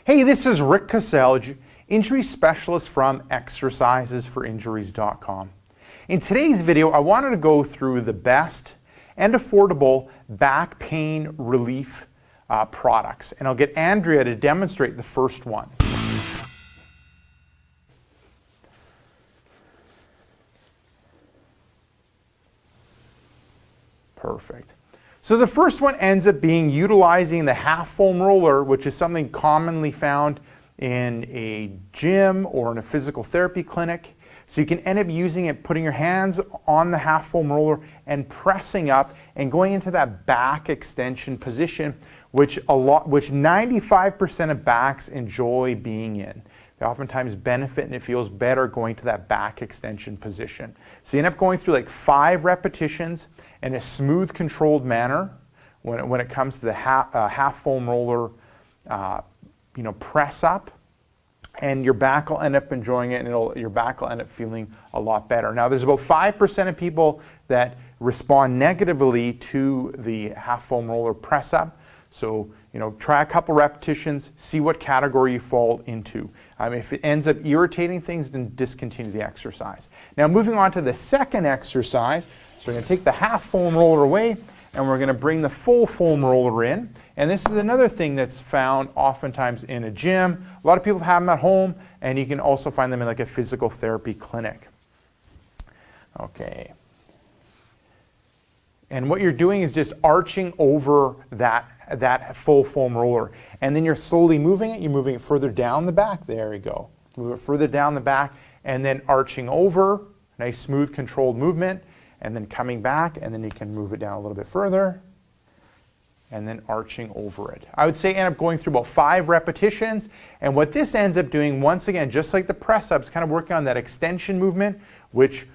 Hey, this is Rick Caselj, injury specialist from exercisesforinjuries.com. In today's video, I wanted to go through the best and affordable back pain relief products, and I'll get Andrea to demonstrate the first one. Perfect. So the first one ends up being utilizing the half foam roller, which is something commonly found in a gym or in a physical therapy clinic. So you can end up using it, putting your hands on the half foam roller and pressing up and going into that back extension position, which 95% of backs enjoy being in. They oftentimes benefit and it feels better going to that back extension position. So you end up going through like 5 repetitions in a smooth, controlled manner when it comes to the half foam roller press up, and your back will end up enjoying it, and your back will end up feeling a lot better. Now, there's about 5% of people that respond negatively to the half foam roller press up. So, try a couple repetitions, see what category you fall into. If it ends up irritating things, then discontinue the exercise. Now, moving on to the second exercise, so we're going to take the half foam roller away, and we're going to bring the full foam roller in. And this is another thing that's found oftentimes in a gym. A lot of people have them at home, and you can also find them in like a physical therapy clinic. Okay. And what you're doing is just arching over that full foam roller. And then you're slowly moving it. You're moving it further down the back. There you go. Move it further down the back and then arching over. Nice, smooth, controlled movement. And then coming back, and then you can move it down a little bit further. And then arching over it. I would say end up going through about 5 repetitions. And what this ends up doing, once again, just like the press-ups, kind of working on that extension movement, which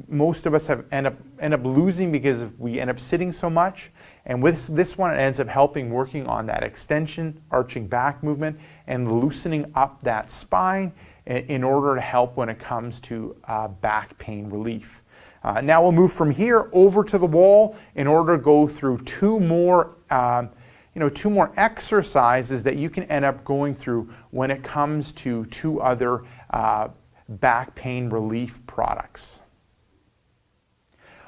most of us end up losing because we end up sitting so much. And with this one, it ends up working on that extension, arching back movement, and loosening up that spine in order to help when it comes to back pain relief. Now we'll move from here over to the wall in order to go through 2 more exercises that you can end up going through when it comes to 2 other back pain relief products.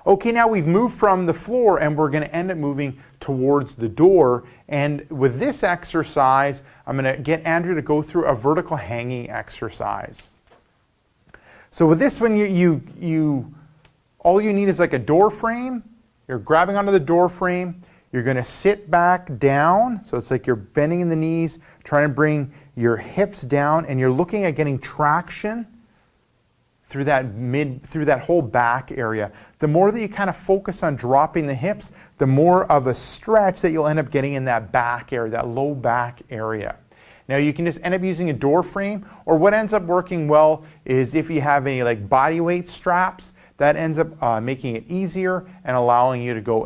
Okay, now we've moved from the floor and we're going to end up moving towards the door. And with this exercise, I'm going to get Andrew to go through a vertical hanging exercise. So with this one, all you need is like a door frame. You're grabbing onto the door frame. You're going to sit back down. So it's like you're bending in the knees, trying to bring your hips down, and you're looking at getting traction through that whole back area. The more that you kind of focus on dropping the hips, the more of a stretch that you'll end up getting in that back area, that low back area. Now you can just end up using a door frame, or what ends up working well is if you have any like body weight straps, that ends up making it easier and allowing you to go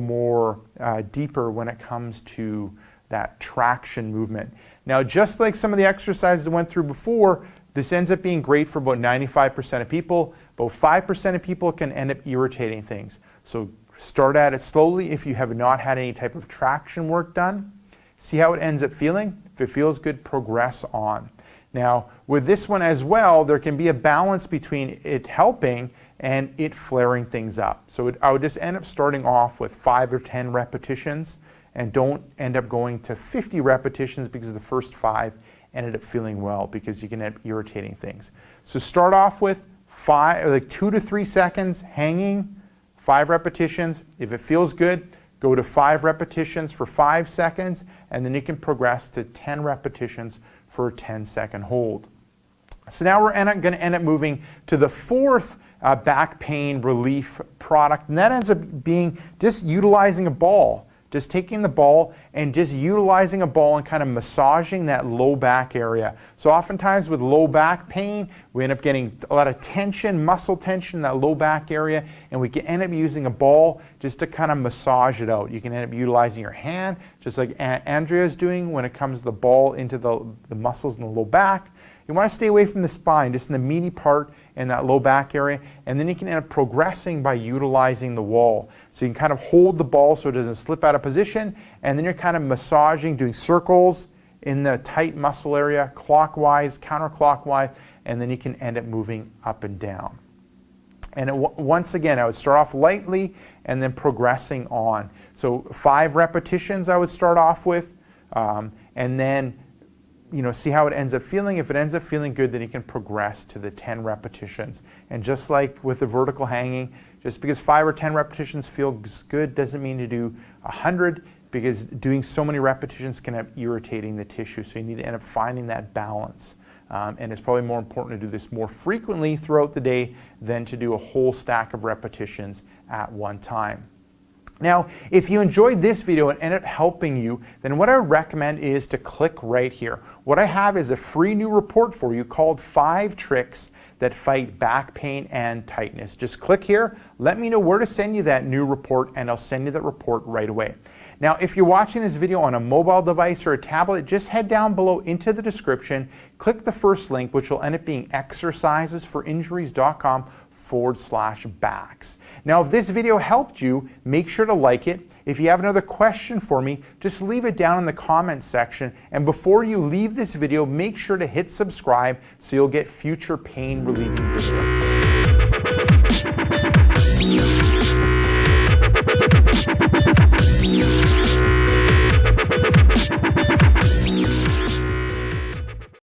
more deeper when it comes to that traction movement. Now, just like some of the exercises I went through before, this ends up being great for about 95% of people. About 5% of people can end up irritating things. So start at it slowly if you have not had any type of traction work done. See how it ends up feeling. If it feels good, progress on. Now, with this one as well, there can be a balance between it helping and it flaring things up. So I would just end up starting off with 5 or 10 repetitions, and don't end up going to 50 repetitions because the first 5 ended up feeling well, because you can end up irritating things. So start off with 2 to 3 seconds hanging, 5 repetitions. If it feels good, go to 5 repetitions for 5 seconds, and then you can progress to 10 repetitions for a 10-second hold. So now we're going to end up moving to the 4th back pain relief product, and that ends up being just utilizing a ball. Just taking the ball and just utilizing a ball and kind of massaging that low back area. So oftentimes with low back pain, we end up getting a lot of tension, muscle tension in that low back area, and we can end up using a ball just to kind of massage it out. You can end up utilizing your hand, just like Andrea is doing when it comes to the ball into the muscles in the low back. You want to stay away from the spine, just in the meaty part in that low back area, and then you can end up progressing by utilizing the wall. So you can kind of hold the ball so it doesn't slip out of position, and then you're kind of massaging, doing circles in the tight muscle area, clockwise, counterclockwise, and then you can end up moving up and down. And once again, I would start off lightly and then progressing on. So 5 repetitions I would start off with, and then see how it ends up feeling. If it ends up feeling good, then you can progress to the 10 repetitions. And just like with the vertical hanging, just because 5 or 10 repetitions feels good doesn't mean to do 100, because doing so many repetitions can end up irritating the tissue. So you need to end up finding that balance. And it's probably more important to do this more frequently throughout the day than to do a whole stack of repetitions at one time. Now, if you enjoyed this video and ended up helping you, then what I would recommend is to click right here. What I have is a free new report for you called 5 Tricks That Fight Back Pain and Tightness. Just click here, let me know where to send you that new report, and I'll send you that report right away. Now, if you're watching this video on a mobile device or a tablet, just head down below into the description, click the first link, which will end up being exercisesforinjuries.com/backs. Now, if this video helped you, make sure to like it. If you have another question for me, just leave it down in the comments section. And before you leave this video, make sure to hit subscribe so you'll get future pain relieving videos.